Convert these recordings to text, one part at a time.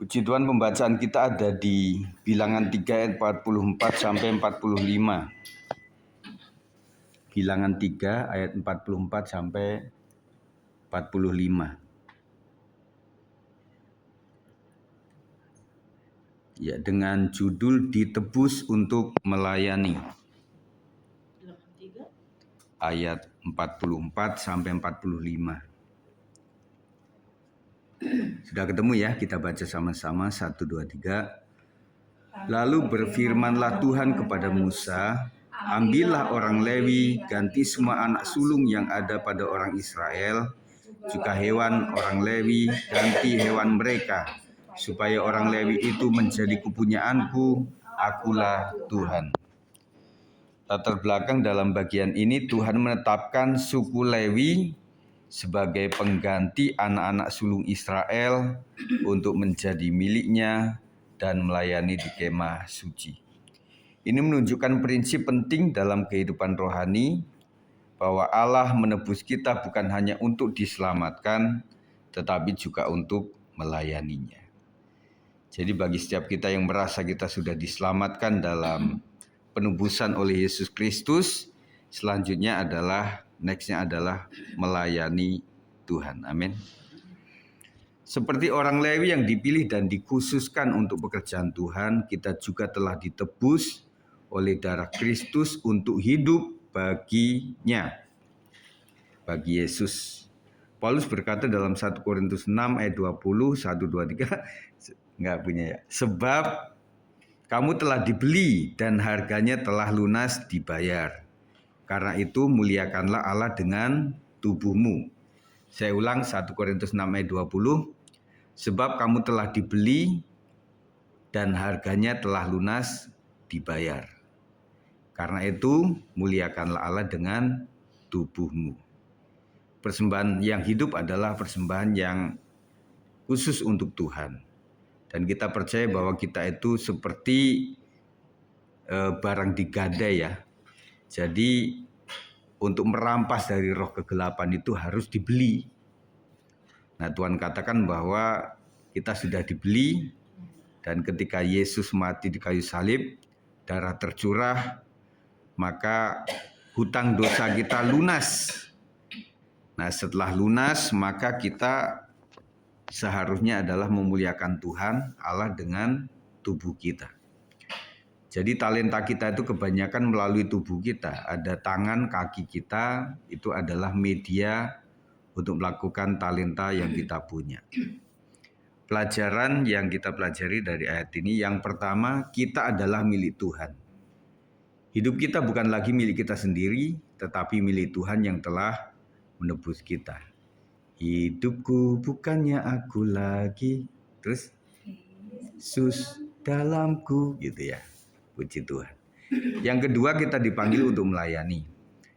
Puji Tuhan, pembacaan kita ada di Bilangan 3 ayat 44 sampai 45. Bilangan 3 ayat 44 sampai 45. Ya, dengan judul ditebus untuk melayani. Ayat 44 sampai 45. Sudah ketemu ya, kita baca sama-sama 1, 2, 3. Lalu berfirmanlah Tuhan kepada Musa, ambillah orang Lewi, ganti semua anak sulung yang ada pada orang Israel, juga hewan orang Lewi, ganti hewan mereka, supaya orang Lewi itu menjadi kepunyaanku, akulah Tuhan. Latar belakang dalam bagian ini, Tuhan menetapkan suku Lewi sebagai pengganti anak-anak sulung Israel untuk menjadi miliknya dan melayani di kemah suci. Ini menunjukkan prinsip penting dalam kehidupan rohani, bahwa Allah menebus kita bukan hanya untuk diselamatkan, tetapi juga untuk melayaninya. Jadi bagi setiap kita yang merasa kita sudah diselamatkan dalam penebusan oleh Yesus Kristus, selanjutnya adalah melayani Tuhan. Amin. Seperti orang Lewi yang dipilih dan dikhususkan untuk pekerjaan Tuhan, kita juga telah ditebus oleh darah Kristus untuk hidup baginya, bagi Yesus. Paulus berkata dalam 1 Korintus 6 ayat 20, 1, 2, 3, enggak punya ya. Sebab kamu telah dibeli dan harganya telah lunas dibayar. Karena itu muliakanlah Allah dengan tubuhmu. Saya ulang 1 Korintus 6 ayat 20. Sebab kamu telah dibeli dan harganya telah lunas dibayar. Karena itu muliakanlah Allah dengan tubuhmu. Persembahan yang hidup adalah persembahan yang khusus untuk Tuhan. Dan kita percaya bahwa kita itu seperti barang digadai ya. Jadi untuk merampas dari roh kegelapan itu harus dibeli. Nah, Tuhan katakan bahwa kita sudah dibeli, dan ketika Yesus mati di kayu salib, darah tercurah, maka hutang dosa kita lunas. Nah, setelah lunas, maka kita seharusnya adalah memuliakan Tuhan Allah dengan tubuh kita. Jadi talenta kita itu kebanyakan melalui tubuh kita. Ada tangan, kaki kita, itu adalah media untuk melakukan talenta yang kita punya. Pelajaran yang kita pelajari dari ayat ini, yang pertama, kita adalah milik Tuhan. Hidup kita bukan lagi milik kita sendiri, tetapi milik Tuhan yang telah menebus kita. Hidupku bukannya aku lagi, terus Yesus dalamku, gitu ya. Puji Tuhan. Yang kedua, kita dipanggil untuk melayani.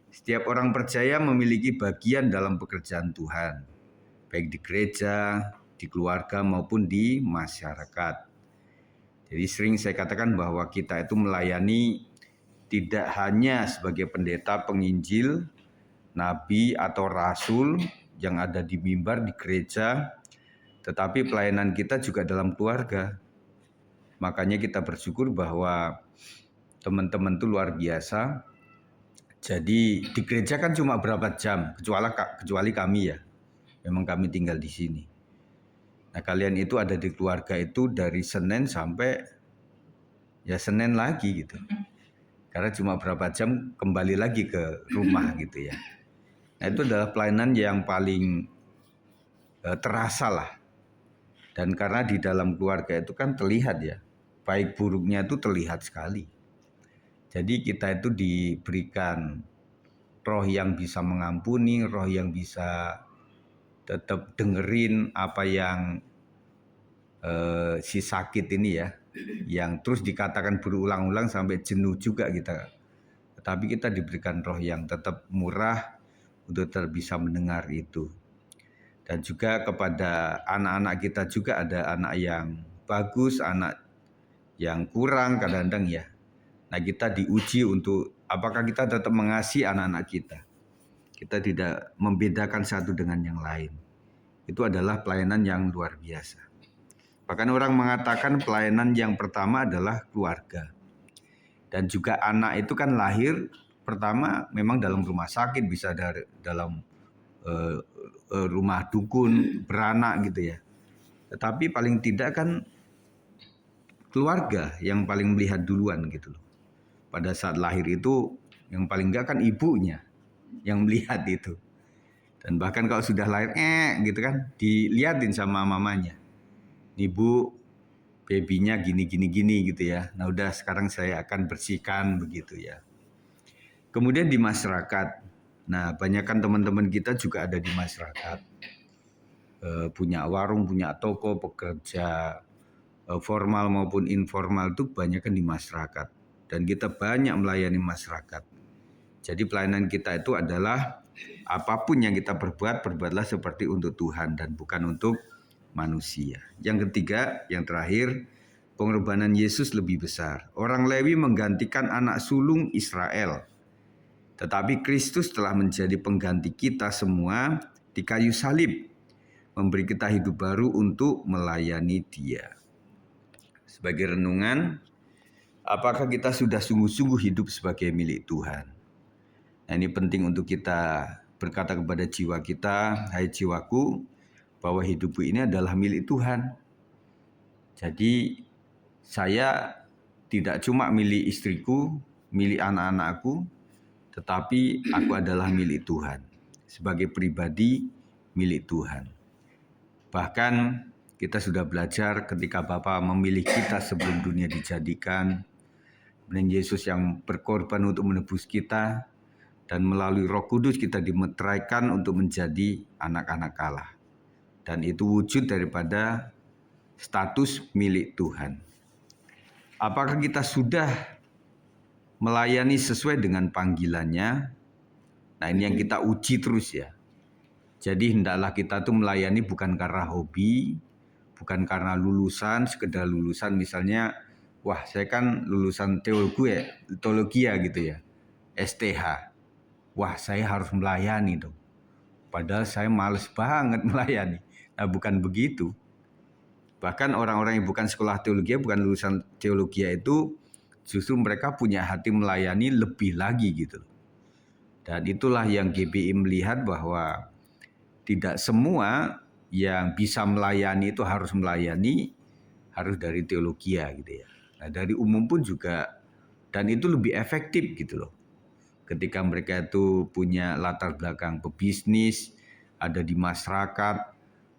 Setiap orang percaya memiliki bagian dalam pekerjaan Tuhan, baik di gereja, di keluarga maupun di masyarakat. Jadi sering saya katakan bahwa kita itu melayani tidak hanya sebagai pendeta, penginjil, nabi atau rasul yang ada di mimbar di gereja, tetapi pelayanan kita juga dalam keluarga. Makanya kita bersyukur bahwa teman-teman itu luar biasa. Jadi di gereja kan cuma berapa jam, kecuali kami ya. Memang kami tinggal di sini. Nah, kalian itu ada di keluarga itu dari Senin sampai ya Senin lagi gitu. Karena cuma berapa jam kembali lagi ke rumah gitu ya. Nah, itu adalah pelayanan yang paling terasa lah. Dan karena di dalam keluarga itu kan terlihat ya, baik buruknya itu terlihat sekali. Jadi kita itu diberikan roh yang bisa mengampuni, roh yang bisa tetap dengerin apa yang si sakit ini ya, yang terus dikatakan berulang-ulang sampai jenuh juga kita. Tetapi kita diberikan roh yang tetap murah untuk tetap bisa mendengar itu. Dan juga kepada anak-anak kita juga ada anak yang bagus, anak yang kurang kadang-kadang ya. Nah, kita diuji untuk apakah kita tetap mengasihi anak-anak kita. Kita tidak membedakan satu dengan yang lain. Itu adalah pelayanan yang luar biasa. Bahkan orang mengatakan pelayanan yang pertama adalah keluarga. Dan juga anak itu kan lahir pertama memang dalam rumah sakit, bisa dalam rumah dukun, beranak gitu ya. Tetapi paling tidak kan keluarga yang paling melihat duluan gitu loh. Pada saat lahir itu yang paling enggak kan ibunya yang melihat itu. Dan bahkan kalau sudah lahir gitu kan dilihatin sama mamanya. Ibu, babynya gini gitu ya. Nah udah sekarang saya akan bersihkan begitu ya. Kemudian di masyarakat. Nah banyakkan teman-teman kita juga ada di masyarakat. Punya warung, punya toko, pekerja formal maupun informal itu banyakkan di masyarakat. Dan kita banyak melayani masyarakat. Jadi pelayanan kita itu adalah apapun yang kita perbuat, perbuatlah seperti untuk Tuhan dan bukan untuk manusia. Yang ketiga, yang terakhir, pengorbanan Yesus lebih besar. Orang Lewi menggantikan anak sulung Israel. Tetapi Kristus telah menjadi pengganti kita semua di kayu salib, memberi kita hidup baru untuk melayani Dia. Sebagai renungan, apakah kita sudah sungguh-sungguh hidup sebagai milik Tuhan? Nah, ini penting untuk kita berkata kepada jiwa kita, hai jiwaku, bahwa hidupku ini adalah milik Tuhan. Jadi saya tidak cuma milik istriku, milik anak-anakku, tetapi aku adalah milik Tuhan. Sebagai pribadi milik Tuhan. Bahkan kita sudah belajar ketika Bapa memilih kita sebelum dunia dijadikan. Dan Yesus yang berkorban untuk menebus kita. Dan melalui Roh Kudus kita dimeteraikan untuk menjadi anak-anak Allah. Dan itu wujud daripada status milik Tuhan. Apakah kita sudah melayani sesuai dengan panggilannya? Nah ini yang kita uji terus ya. Jadi hendaklah kita tuh melayani bukan karena hobi, bukan karena lulusan, sekedar lulusan misalnya, wah saya kan lulusan teologi ya gitu ya, STH. Wah saya harus melayani dong. Padahal saya males banget melayani. Nah bukan begitu. Bahkan orang-orang yang bukan sekolah teologi, bukan lulusan teologi itu justru mereka punya hati melayani lebih lagi gitu. Dan itulah yang GBI melihat bahwa tidak semua yang bisa melayani itu harus melayani harus dari teologi gitu ya. Nah dari umum pun juga, dan itu lebih efektif gitu loh. Ketika mereka itu punya latar belakang pebisnis, ada di masyarakat,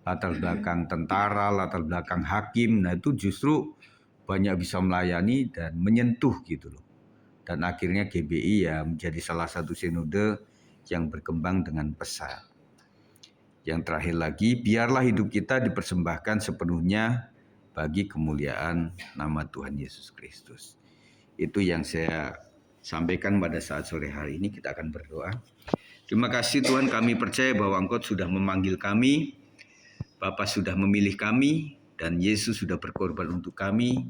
latar belakang tentara, latar belakang hakim, nah itu justru banyak bisa melayani dan menyentuh gitu loh. Dan akhirnya GBI ya menjadi salah satu sinode yang berkembang dengan pesat. Yang terakhir lagi, biarlah hidup kita dipersembahkan sepenuhnya bagi kemuliaan nama Tuhan Yesus Kristus. Itu yang saya sampaikan pada saat sore hari ini. Kita akan berdoa. Terima kasih Tuhan, kami percaya bahwa Engkau sudah memanggil kami, Bapa sudah memilih kami, dan Yesus sudah berkorban untuk kami,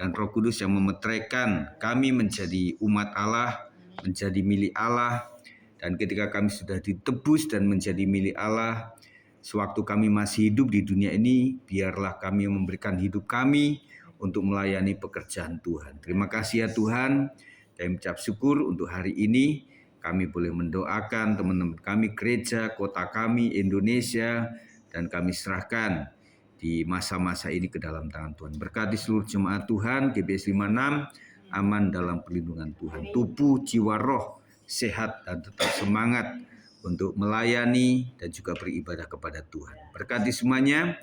dan Roh Kudus yang memeteraikan kami menjadi umat Allah, menjadi milik Allah. Dan ketika kami sudah ditebus dan menjadi milik Allah, sewaktu kami masih hidup di dunia ini, biarlah kami memberikan hidup kami untuk melayani pekerjaan Tuhan. Terima kasih ya Tuhan. Kami ucap syukur untuk hari ini. Kami boleh mendoakan teman-teman kami, gereja, kota kami, Indonesia, dan kami serahkan di masa-masa ini ke dalam tangan Tuhan. Berkati seluruh jemaat Tuhan, GBS 56, aman dalam perlindungan Tuhan. Tubuh, jiwa, roh, sehat dan tetap semangat untuk melayani dan juga beribadah kepada Tuhan. Berkati semuanya,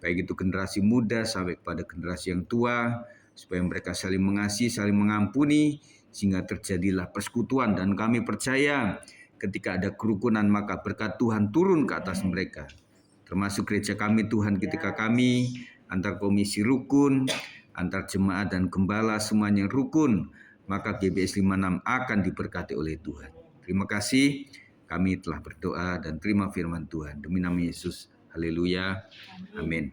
baik itu generasi muda sampai kepada generasi yang tua, supaya mereka saling mengasihi, saling mengampuni, sehingga terjadilah persekutuan. Dan kami percaya ketika ada kerukunan maka berkat Tuhan turun ke atas mereka. Termasuk gereja kami Tuhan, ketika kami antar komisi rukun, antar jemaat dan gembala semuanya rukun, maka GBS 56 akan diberkati oleh Tuhan. Terima kasih, kami telah berdoa dan terima firman Tuhan. Demi nama Yesus, haleluya, amin.